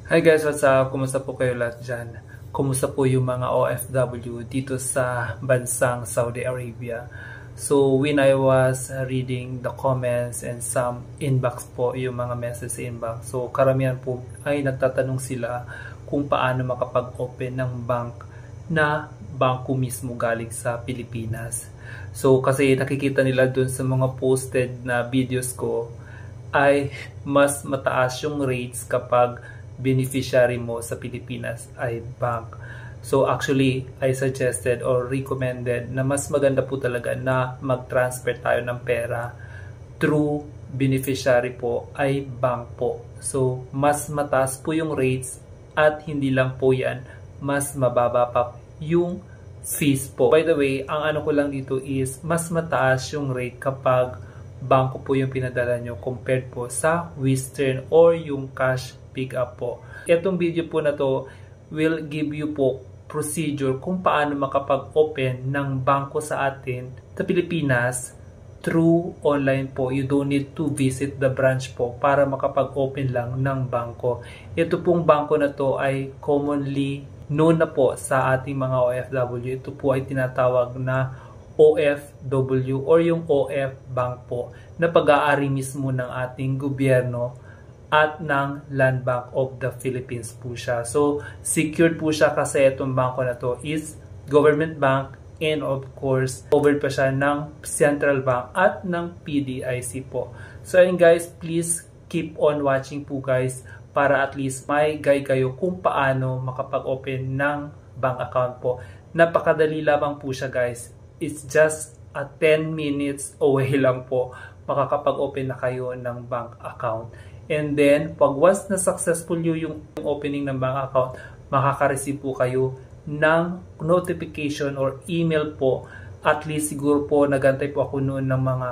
Hi guys, what's up? Kumusta po kayo lahat dyan? Kumusta po yung mga OFW dito sa bansang Saudi Arabia? So when I was reading the comments and some inbox po, yung mga message sa inbox, so karamihan po ay nagtatanong sila kung paano makapag-open ng bank na bangko mismo galing sa Pilipinas. So kasi nakikita nila dun sa mga posted na videos ko ay mas mataas yung rates kapag beneficiary mo sa Pilipinas ay bank. So actually, I suggested or recommended na mas maganda po talaga na mag-transfer tayo ng pera through beneficiary po ay bank po. So mas mataas po yung rates at hindi lang po yan, mas mababa pa yung fees po. By the way, ang ano ko lang dito is mas mataas yung rate kapag bangko po yung pinadala nyo compared po sa Western or yung cash pick up po. Itong video po na to will give you po procedure kung paano makapag-open ng bangko sa atin sa Pilipinas through online po. You don't need to visit the branch po para makapag-open lang ng bangko. Ito pong bangko na to ay commonly known na po sa ating mga OFW. Ito po ay tinatawag na OFW or yung OF Bank po na pag-aari mismo ng ating gobyerno at ng Land Bank of the Philippines po siya. So, secured po siya kasi itong bangko na to is government bank and of course, covered pa siya ng Central Bank at ng PDIC po. So, ayun guys, please keep on watching po guys para at least may guide kayo kung paano makapag-open ng bank account po. Napakadali lamang po siya guys. It's just a 10 minutes away lang po makakapag-open na kayo ng bank account. And then, pag once na successful yung opening ng bank account, makaka-receive po kayo ng notification or email po. At least siguro po nagantay po ako noon ng mga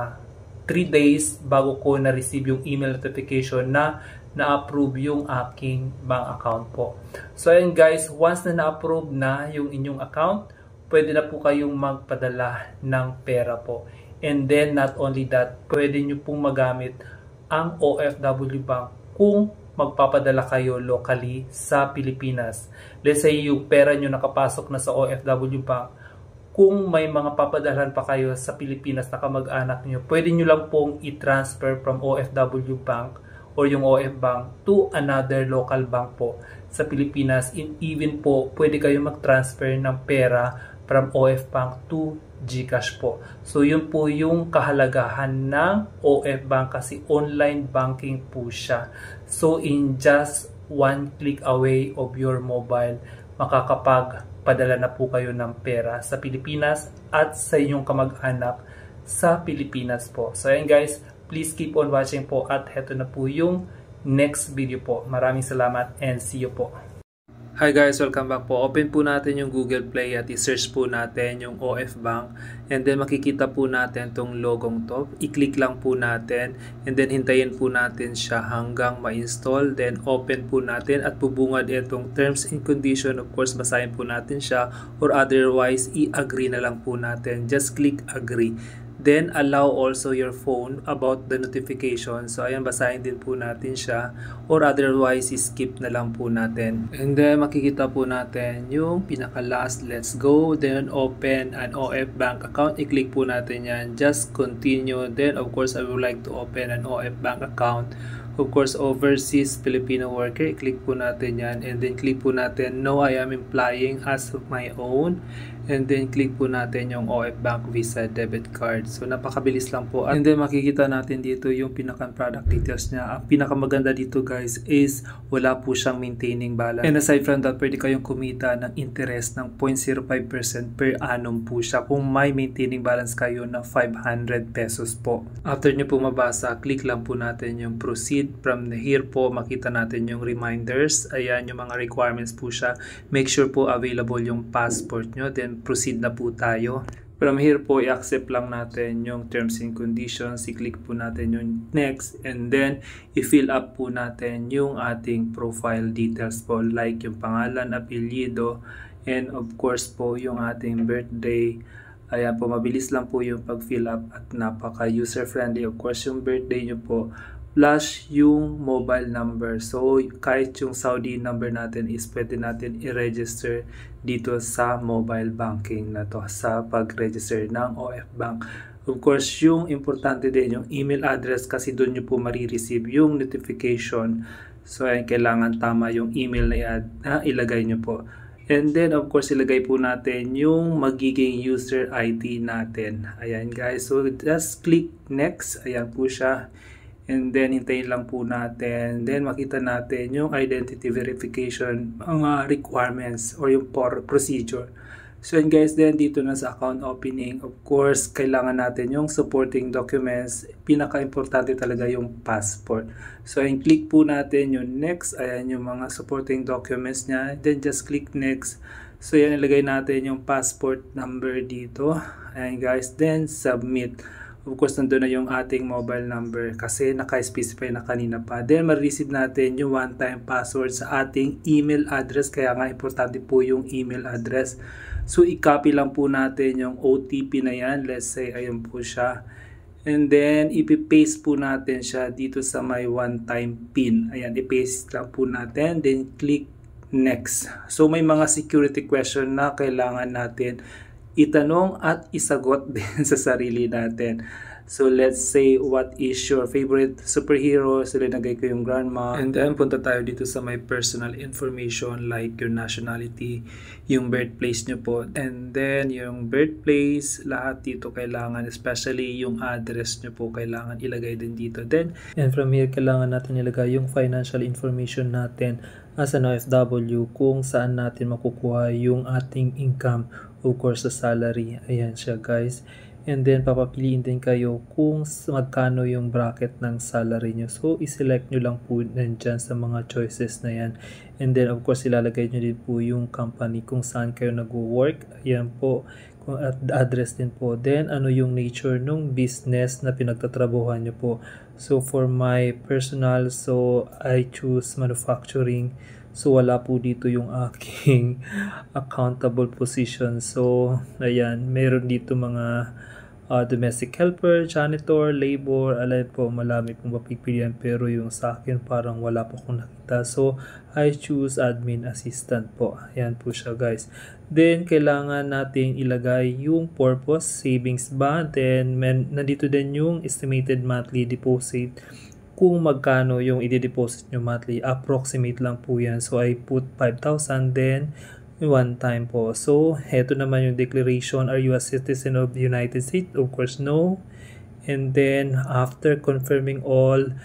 3 days bago ko na-receive yung email notification na na-approve yung aking bank account po. So ayun guys, once na na-approve na yung inyong account, pwede na po kayong magpadala ng pera po. And then, not only that, pwede nyo pong magamit ang OFW Bank kung magpapadala kayo locally sa Pilipinas. Let's say, yung pera nyo nakapasok na sa OFW Bank, kung may mga papadalhan pa kayo sa Pilipinas na kamag-anak nyo, pwede nyo lang pong i-transfer from OFW Bank or yung OF Bank to another local bank po sa Pilipinas. Even po, pwede kayo mag-transfer ng pera from OF Bank to GCash po. So, yun po yung kahalagahan ng OF Bank kasi online banking po siya. So, in just one click away of your mobile, makakapagpadala na po kayo ng pera sa Pilipinas at sa inyong kamag-anak sa Pilipinas po. So, ayan guys, please keep on watching po at heto na po yung next video po. Maraming salamat and see you po. Hi guys, welcome back po. Open po natin yung Google Play at i-search po natin yung OF Bank. And then makikita po natin tong logong to. I-click lang po natin and then hintayin po natin siya hanggang ma-install. Then open po natin at bubungad itong terms and condition. Of course, basahin po natin siya or otherwise i-agree na lang po natin. Just click agree. Then, allow also your phone about the notification. So, ayan, basahin din po natin siya. Or otherwise, skip na lang po natin. And then, makikita po natin yung pinaka-last. Let's go. Then, open an OF Bank account. I-click po natin yan. Just continue. Then, of course, I would like to open an OF Bank account. Of course, overseas Filipino worker. I-click po natin yan. And then, click po natin, no, I am implying as of my own. And then, click po natin yung OF Bank Visa Debit Card. So, napakabilis lang po. And then, makikita natin dito yung pinaka-product details niya. Ang pinakamaganda dito, guys, is wala po siyang maintaining balance. And aside from that, pwede kayong kumita ng interest ng 0.05% per annum po siya kung may maintaining balance kayo na 500 pesos po. After nyo po mabasa, click lang po natin yung proceed. From here po, makita natin yung reminders. Ayan, yung mga requirements po siya. Make sure po available yung passport nyo. Then, proceed na po tayo. From here po, i-accept lang natin yung terms and conditions. I-click po natin yung next. And then, i-fill up po natin yung ating profile details po. Like yung pangalan, apelyido, and of course po, yung ating birthday. Ayan po, mabilis lang po yung pag-fill up at napaka-user friendly. Of course, yung birthday nyo po, plus yung mobile number. So kahit yung Saudi number natin is pwede natin i-register dito sa mobile banking na to sa pag-register ng OF Bank. Of course, yung importante din yung email address kasi doon nyo po marireceive yung notification. So ayan, kailangan tama yung email na ilagay nyo po. And then of course ilagay po natin yung magiging user ID natin. Ayan guys, so just click next. Ayan po siya. And then hintayin lang po natin. Then makita natin yung identity verification, mga requirements or yung procedure. So and guys, then dito na sa account opening, of course, kailangan natin yung supporting documents. Pinaka-importante talaga yung passport. So and click po natin yung next. Ayan yung mga supporting documents niya. Then just click next. So yan, ilagay natin yung passport number dito. Ayan guys, then submit. Of course, nandun na yung ating mobile number kasi naka-specify na kanina pa. Then, ma-receive natin yung one-time password sa ating email address. Kaya nga, importante po yung email address. So, i-copy lang po natin yung OTP na yan. Let's say, ayun po siya. And then, ipi-paste po natin siya dito sa may one-time PIN. Ayan, i-paste lang po natin. Then, click next. So, may mga security question na kailangan natin itanong at isagot din sa sarili natin. So let's say, what is your favorite superhero? So linagay ko yung grandma. And then punta tayo dito sa my personal information like your nationality, yung birthplace nyo po. And then yung birthplace, lahat dito kailangan, especially yung address nyo po, kailangan ilagay din dito. Then, and from here, kailangan natin ilagay yung financial information natin as an OFW, kung saan natin makukuha yung ating income, of course sa salary. Ayan siya guys. And then papapiliin din kayo kung magkano yung bracket ng salary nyo. So i-select nyo lang po nandyan sa mga choices na yan. And then of course ilalagay nyo din po yung company kung saan kayo nag-work. Ayan po, at address din po. Then ano yung nature ng business na pinagtatrabuhan nyo po. So for my personal, so I choose manufacturing. So wala po dito yung aking accountable position. So ayan, meron dito mga domestic helper, janitor, labor, alay po, malami pong mapipilian, pero yung sa akin parang wala po akong nakita. So I choose admin assistant po. Ayan po siya guys. Then kailangan natin ilagay yung purpose, savings ba, then nandito din yung estimated monthly deposit, kung magkano yung i-deposit nyo monthly. Approximate lang po yan. So I put 5,000, then one time po. So heto naman yung declaration. Are you a citizen of the United States? Of course no. And then after confirming all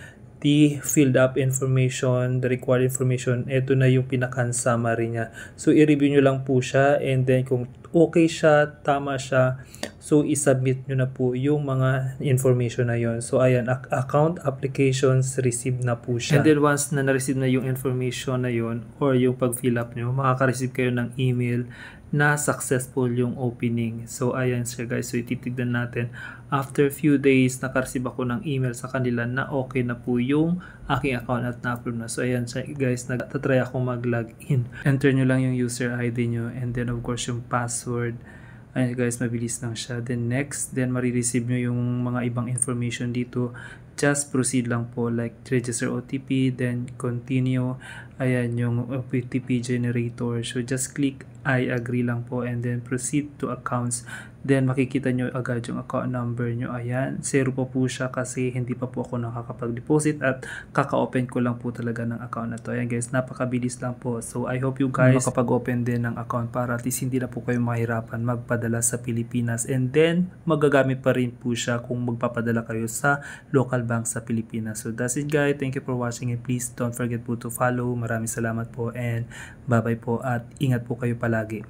the filled up information, the required information, ito na yung pinaka-summary niya. So i-review nyo lang po siya, and then kung okay siya, tama siya, so i-submit nyo na po yung mga information na yon. So ayan, account applications received na po siya. And then once na na-receive na yung information na yon or yung pag-fill up nyo, makaka-receive kayo ng email na successful yung opening. So ayan siya guys. So ititignan natin. After few days, naka-receive ako ng email sa kanila na okay na po yung aking account at na-approve na. So ayan siya guys, nagtatry ako mag-login. Enter nyo lang yung user ID nyo, and then of course yung password. Ayan guys, mabilis lang siya. Then next, then marireceive nyo yung mga ibang information dito. Just proceed lang po, like register OTP, then continue. Ayan yung OTP generator. So just click I agree lang po, and then proceed to accounts. Then makikita nyo agad yung account number nyo. Ayan, 0 pa po siya kasi hindi pa po ako nakakapag-deposit at kaka-open ko lang po talaga ng account na to. Ayan guys, napakabilis lang po. So I hope you guys makapag-open din ng account para at least hindi na po kayo mahirapan magpadala sa Pilipinas. And then magagamit pa rin po siya kung magpapadala kayo sa local bank sa Pilipinas. So that's it guys. Thank you for watching, and please don't forget po to follow. Maraming salamat po, and bye bye po, at ingat po kayo palagi.